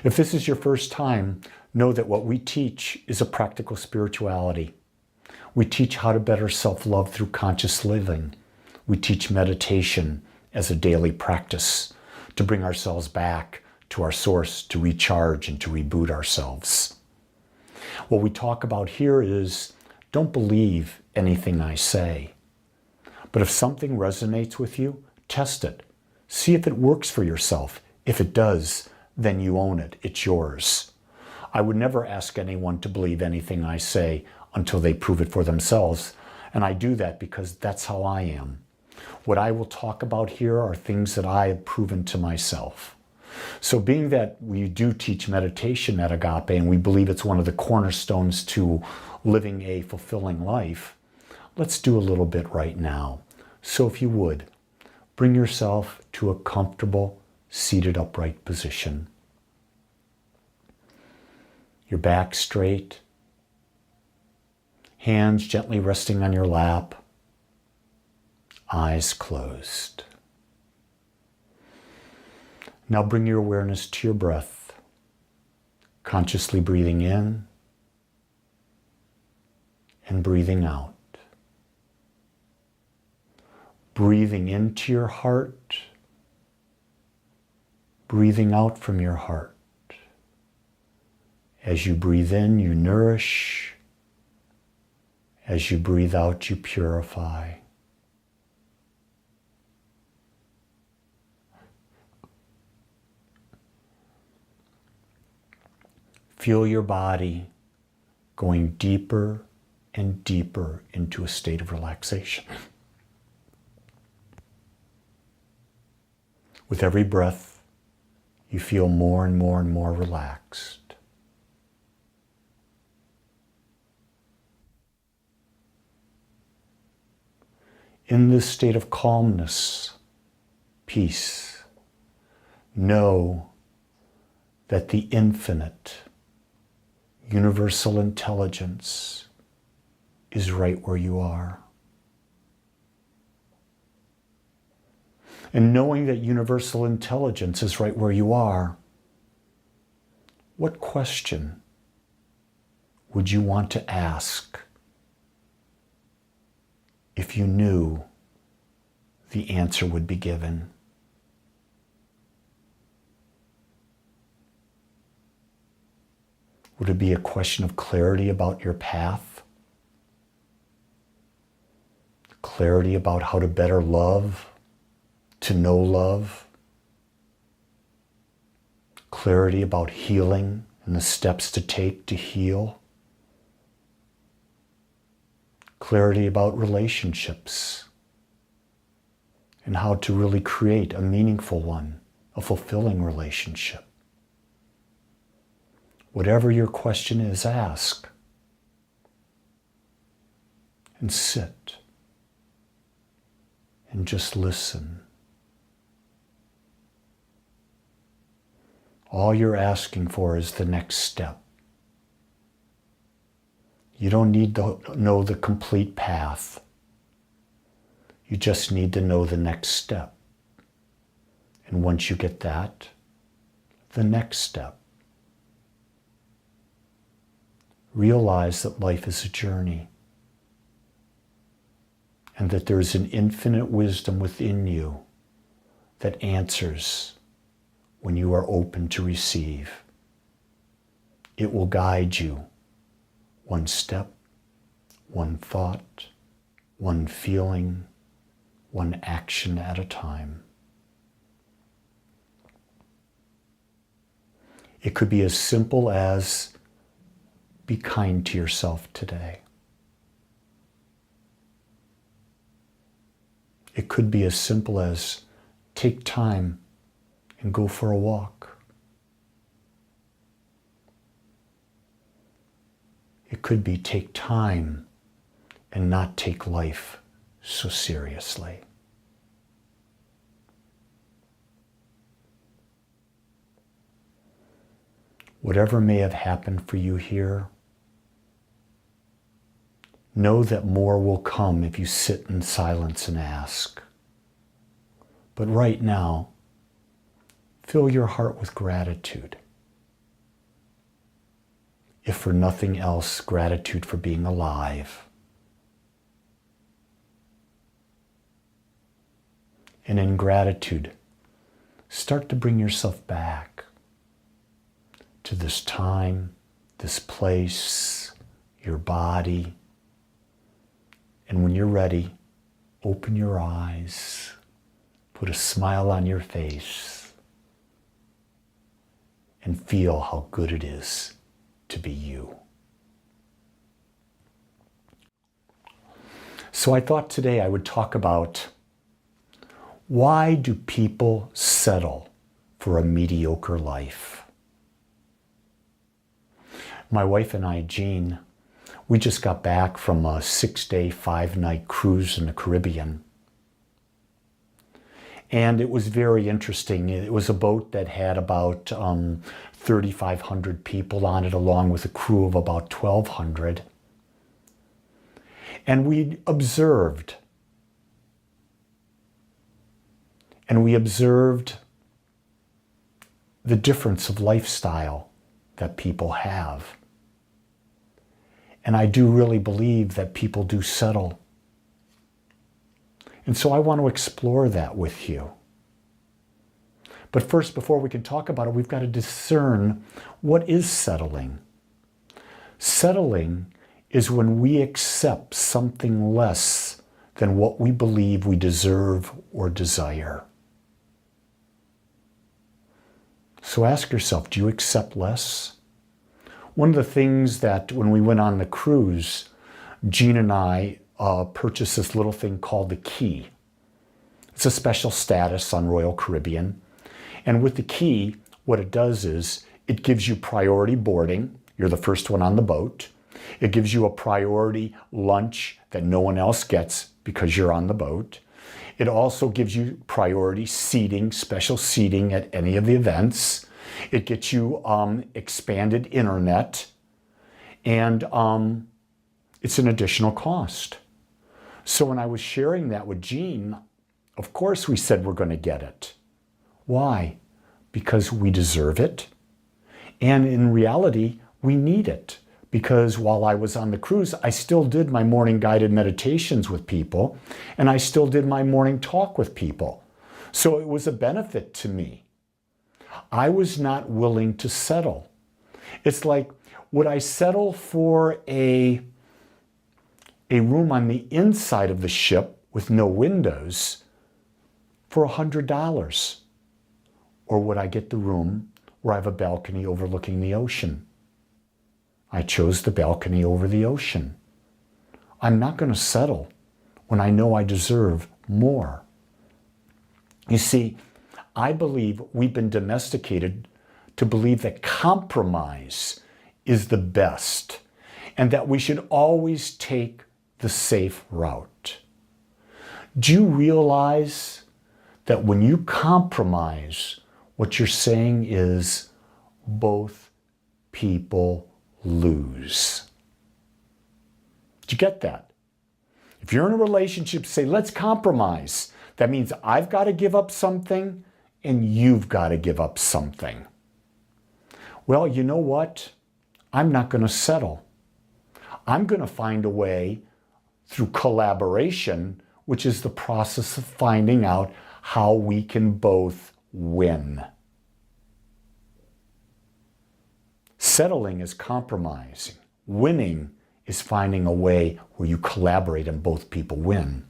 If this is your first time, know that what we teach is a practical spirituality. We teach how to better self-love through conscious living. We teach meditation as a daily practice to bring ourselves back to our source, to recharge and to reboot ourselves. What we talk about here is, don't believe anything I say. But if something resonates with you, test it. See if it works for yourself. If it does, then you own it. It's yours. I would never ask anyone to believe anything I say until they prove it for themselves. And I do that because that's how I am. What I will talk about here are things that I have proven to myself. So being that we do teach meditation at Agape, and we believe it's one of the cornerstones to living a fulfilling life, let's do a little bit right now. So if you would, bring yourself to a comfortable, seated upright position. Your back straight, hands gently resting on your lap, eyes closed. Now bring your awareness to your breath, consciously breathing in and breathing out. Breathing into your heart, breathing out from your heart. As you breathe in, you nourish. As you breathe out, you purify. Feel your body going deeper and deeper into a state of relaxation. With every breath, you feel more and more and more relaxed. In this state of calmness, peace, know that the infinite, universal intelligence is right where you are. And knowing that universal intelligence is right where you are, what question would you want to ask if you knew the answer would be given? Would it be a question of clarity about your path? Clarity about how to better love, to know love? Clarity about healing and the steps to take to heal? Clarity about relationships and how to really create a meaningful one, a fulfilling relationship? Whatever your question is, ask and sit and just listen. All you're asking for is the next step. You don't need to know the complete path. You just need to know the next step. And once you get that, the next step. Realize that life is a journey and that there's an infinite wisdom within you that answers when you are open to receive. It will guide you one step, one thought, one feeling, one action at a time. It could be as simple as be kind to yourself today. It could be as simple as take time and go for a walk. It could be take time and not take life so seriously. Whatever may have happened for you here, know that more will come if you sit in silence and ask. But right now, fill your heart with gratitude if for nothing else, gratitude for being alive. And in gratitude, start to bring yourself back to this time, this place, your body. And when you're ready, open your eyes, put a smile on your face, and feel how good it is to be you. So I thought today I would talk about, why do people settle for a mediocre life? My wife and I, Jean, we just got back from a 6-day, 5-night cruise in the Caribbean. And it was very interesting. It was a boat that had about 3,500 people on it, along with a crew of about 1,200. And we observed. And we observed the difference of lifestyle that people have. And I do really believe that people do settle. And so I want to explore that with you. But first, before we can talk about it, we've got to discern what is settling. Settling is when we accept something less than what we believe we deserve or desire. So ask yourself, do you accept less? One of the things that when we went on the cruise, Jean and I purchased this little thing called the Key. It's a special status on Royal Caribbean. And with the Key, what it does is it gives you priority boarding. You're the first one on the boat. It gives you a priority lunch that no one else gets because you're on the boat. It also gives you priority seating, special seating at any of the events. It gets you expanded internet, and it's an additional cost. So when I was sharing that with Jean, of course we said we're going to get it. Why? Because we deserve it. And in reality, we need it. Because while I was on the cruise, I still did my morning guided meditations with people, and I still did my morning talk with people. So it was a benefit to me. I was not willing to settle. It's like, would I settle for a room on the inside of the ship with no windows for $100? Or would I get the room where I have a balcony overlooking the ocean? I chose the balcony over the ocean. I'm not going to settle when I know I deserve more. You see, I believe we've been domesticated to believe that compromise is the best and that we should always take the safe route. Do you realize that when you compromise, what you're saying is both people lose? Do you get that? If you're in a relationship, say, let's compromise. That means I've got to give up something and you've got to give up something. Well, you know what? I'm not going to settle. I'm going to find a way through collaboration, which is the process of finding out how we can both win. Settling is compromising. Winning is finding a way where you collaborate and both people win.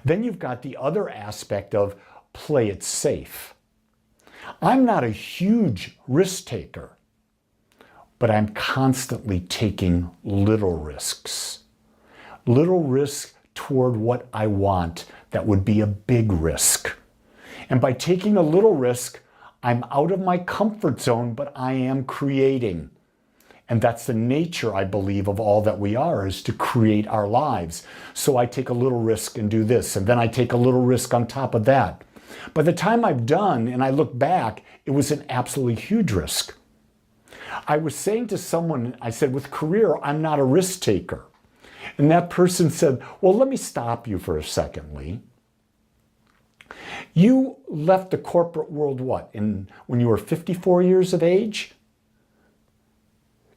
Then you've got the other aspect of play it safe. I'm not a huge risk taker, but I'm constantly taking little risks. Little risks toward what I want that would be a big risk. And by taking a little risk, I'm out of my comfort zone, but I am creating. And that's the nature, I believe, of all that we are, is to create our lives. So I take a little risk and do this, and then I take a little risk on top of that. By the time I've done and I look back, it was an absolutely huge risk. I was saying to someone, I said, with career, I'm not a risk taker. And that person said, well, let me stop you for a second, Lee. You left the corporate world when you were 54 years of age?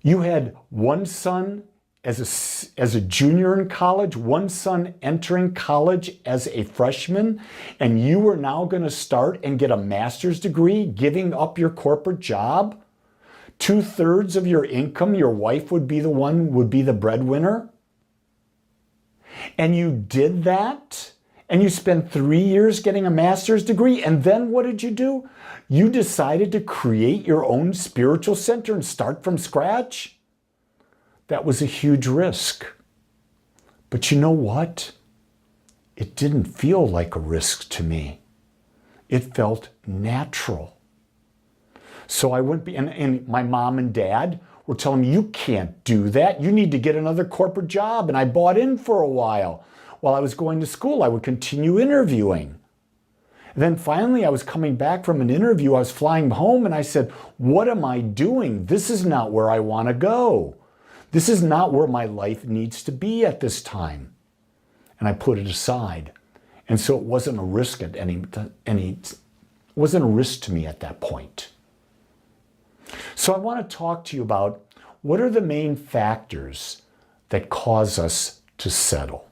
You had one son as a junior in college, one son entering college as a freshman, and you were now going to start and get a master's degree, giving up your corporate job? 2/3 of your income, your wife would be the breadwinner? And you did that? And you spent 3 years getting a master's degree, and then what did you do? You decided to create your own spiritual center and start from scratch? That was a huge risk. But you know what? It didn't feel like a risk to me. It felt natural. So I went, and my mom and dad were telling me, you can't do that. You need to get another corporate job. And I bought in for a while. While I was going to school, I would continue interviewing. And then finally, I was coming back from an interview. I was flying home and I said, what am I doing? This is not where I want to go. This is not where my life needs to be at this time. And I put it aside. And so it wasn't a risk it wasn't a risk to me at that point. So I want to talk to you about what are the main factors that cause us to settle.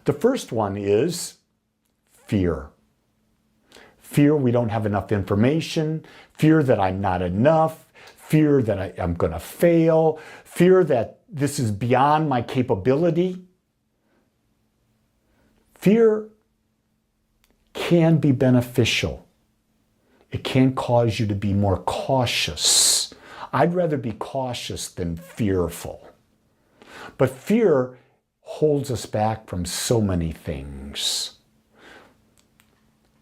The first one is fear. Fear we don't have enough information, fear that I'm not enough, fear that I'm going to fail, fear that this is beyond my capability. Fear can be beneficial. It can cause you to be more cautious. I'd rather be cautious than fearful. But fear holds us back from so many things.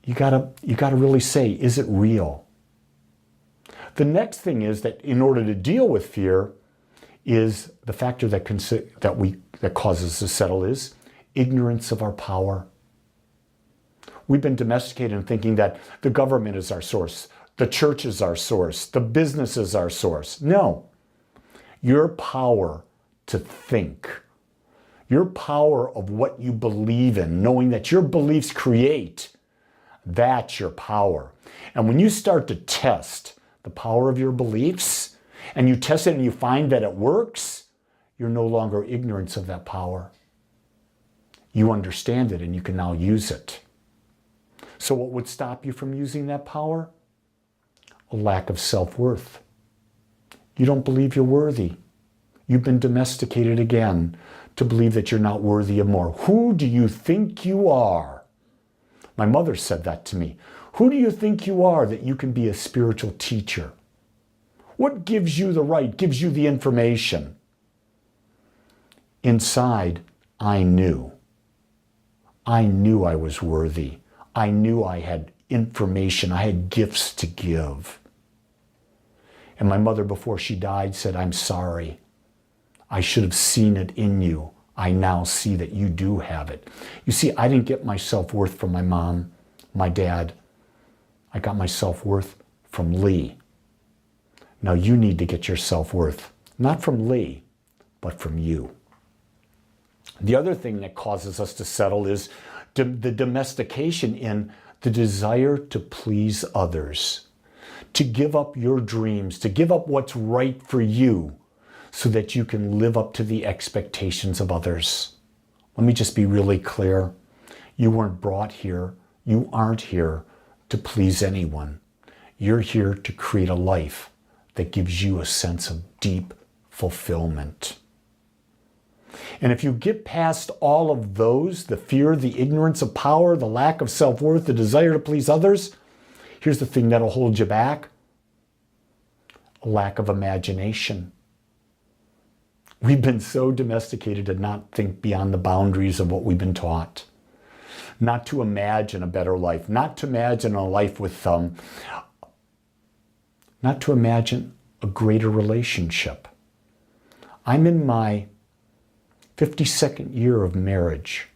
You gotta really say, is it real? The next thing is that in order to deal with fear is the factor that causes us to settle is ignorance of our power. We've been domesticated in thinking that the government is our source, the church is our source, the business is our source. No. Your power to think, your power of what you believe in, knowing that your beliefs create, that's your power. And when you start to test the power of your beliefs, and you test it and you find that it works, you're no longer ignorant of that power. You understand it and you can now use it. So what would stop you from using that power? A lack of self-worth. You don't believe you're worthy. You've been domesticated again to believe that you're not worthy of more. Who do you think you are? My mother said that to me. Who do you think you are that you can be a spiritual teacher? What gives you the right, gives you the information? Inside, I knew. I knew I was worthy. I knew I had information. I had gifts to give. And my mother, before she died, said, I'm sorry. I should have seen it in you. I now see that you do have it. You see, I didn't get my self-worth from my mom, my dad. I got my self-worth from Lee. Now you need to get your self-worth, not from Lee, but from you. The other thing that causes us to settle is the domestication in the desire to please others, to give up your dreams, to give up what's right for you so that you can live up to the expectations of others. Let me just be really clear. You weren't brought here. You aren't here to please anyone. You're here to create a life that gives you a sense of deep fulfillment. And if you get past all of those, the fear, the ignorance of power, the lack of self-worth, the desire to please others, here's the thing that'll hold you back. A lack of imagination. We've been so domesticated to not think beyond the boundaries of what we've been taught. Not to imagine a better life. Not to imagine a life with not to imagine a greater relationship. I'm in my 52nd year of marriage.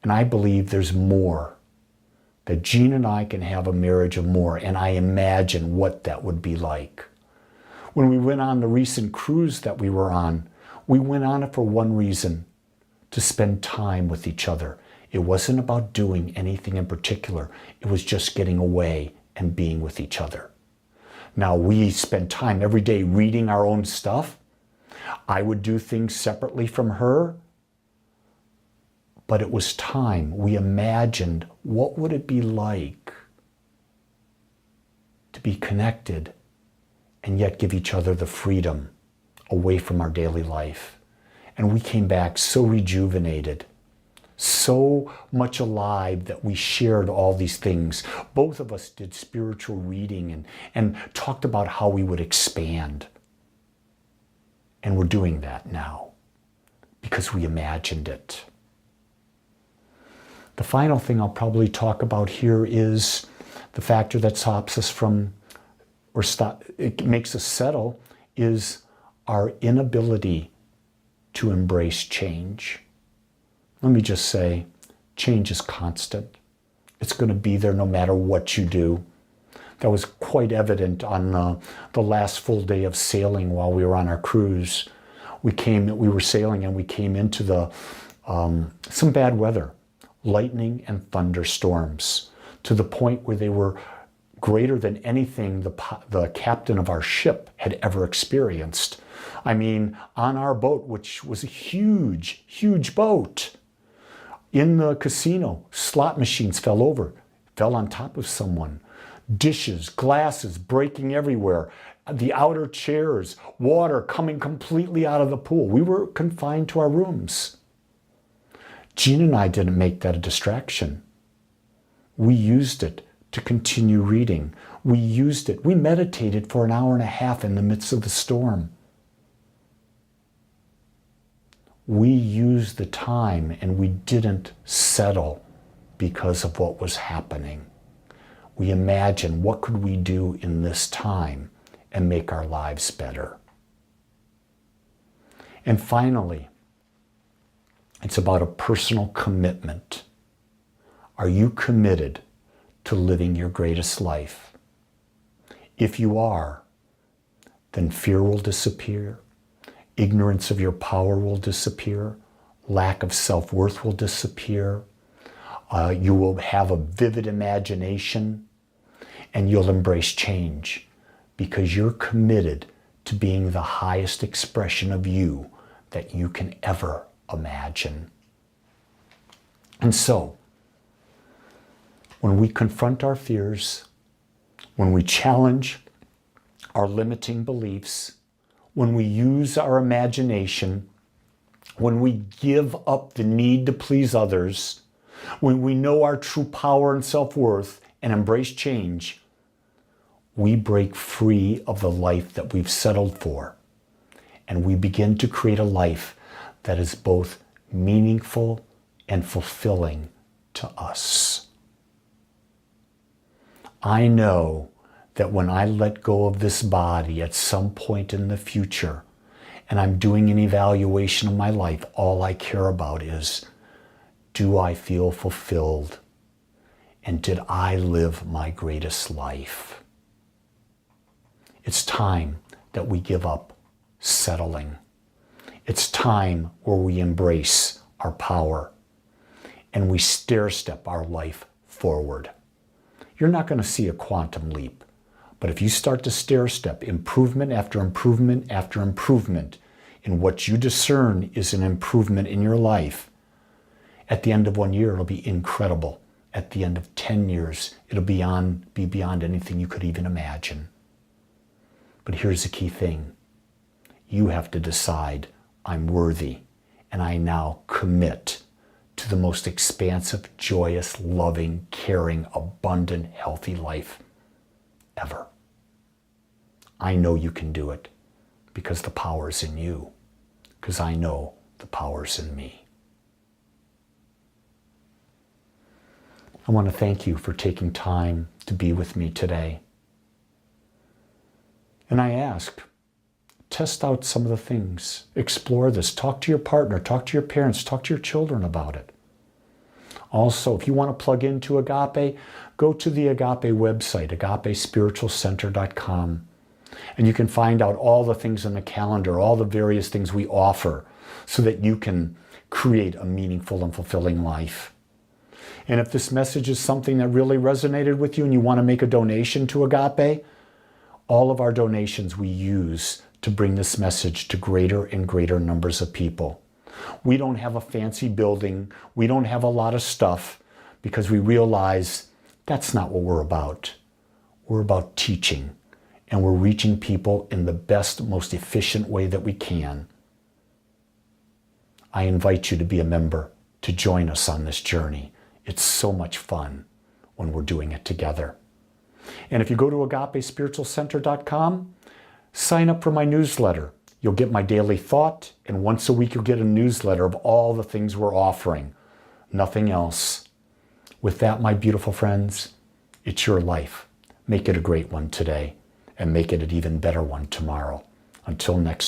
And I believe there's more. That Jean and I can have a marriage of more. And I imagine what that would be like. When we went on the recent cruise that we were on, we went on it for one reason, to spend time with each other. It wasn't about doing anything in particular. It was just getting away and being with each other. Now, we spend time every day reading our own stuff. I would do things separately from her. But it was time. We imagined, what would it be like to be connected and yet give each other the freedom away from our daily life? And we came back so rejuvenated, so much alive that we shared all these things. Both of us did spiritual reading and talked about how we would expand. And we're doing that now because we imagined it. The final thing I'll probably talk about here is the factor that stops us from, it makes us settle, is our inability to embrace change. Let me just say, change is constant. It's going to be there no matter what you do. That was quite evident on the last full day of sailing while we were on our cruise. We were sailing and we came into some bad weather. Lightning and thunderstorms, to the point where they were greater than anything the captain of our ship had ever experienced. I mean, on our boat, which was a huge, huge boat, in the casino, slot machines fell on top of someone. Dishes, glasses breaking everywhere. The outer chairs, water coming completely out of the pool. We were confined to our rooms. Jean and I didn't make that a distraction. We used it to continue reading. We meditated for an hour and a half in the midst of the storm. We used the time and we didn't settle because of what was happening. We imagined, what could we do in this time and make our lives better? And finally, it's about a personal commitment. Are you committed to living your greatest life? If you are, then fear will disappear, ignorance of your power will disappear, lack of self-worth will disappear, you will have a vivid imagination, and you'll embrace change because you're committed to being the highest expression of you that you can ever imagine. And so, when we confront our fears, when we challenge our limiting beliefs, when we use our imagination, when we give up the need to please others, when we know our true power and self-worth and embrace change, we break free of the life that we've settled for, and we begin to create a life that is both meaningful and fulfilling to us. I know that when I let go of this body at some point in the future, and I'm doing an evaluation of my life, all I care about is, do I feel fulfilled? And did I live my greatest life? It's time that we give up settling. It's time where we embrace our power and we stair-step our life forward. You're not going to see a quantum leap, but if you start to stair-step improvement after improvement after improvement in what you discern is an improvement in your life, at the end of 1 year, it'll be incredible. At the end of 10 years, it'll be beyond anything you could even imagine. But here's the key thing. You have to decide, I'm worthy, and I now commit to the most expansive, joyous, loving, caring, abundant, healthy life ever. I know you can do it because the power is in you, because I know the power is in me. I want to thank you for taking time to be with me today. And I ask, test out some of the things. Explore this. Talk to your partner. Talk to your parents. Talk to your children about it. Also, if you want to plug into Agape, go to the Agape website, agapespiritualcenter.com. And you can find out all the things in the calendar, all the various things we offer, so that you can create a meaningful and fulfilling life. And if this message is something that really resonated with you and you want to make a donation to Agape, All of our donations we use to bring this message to greater and greater numbers of people. We don't have a fancy building. We don't have a lot of stuff because we realize that's not what we're about. We're about teaching, and we're reaching people in the best, most efficient way that we can. I invite you to be a member, to join us on this journey. It's so much fun when we're doing it together. And if you go to agapespiritualcenter.com, sign up for my newsletter. You'll get my daily thought, and once a week you'll get a newsletter of all the things we're offering. Nothing else. With that, my beautiful friends, it's your life. Make it a great one today, and make it an even better one tomorrow. Until next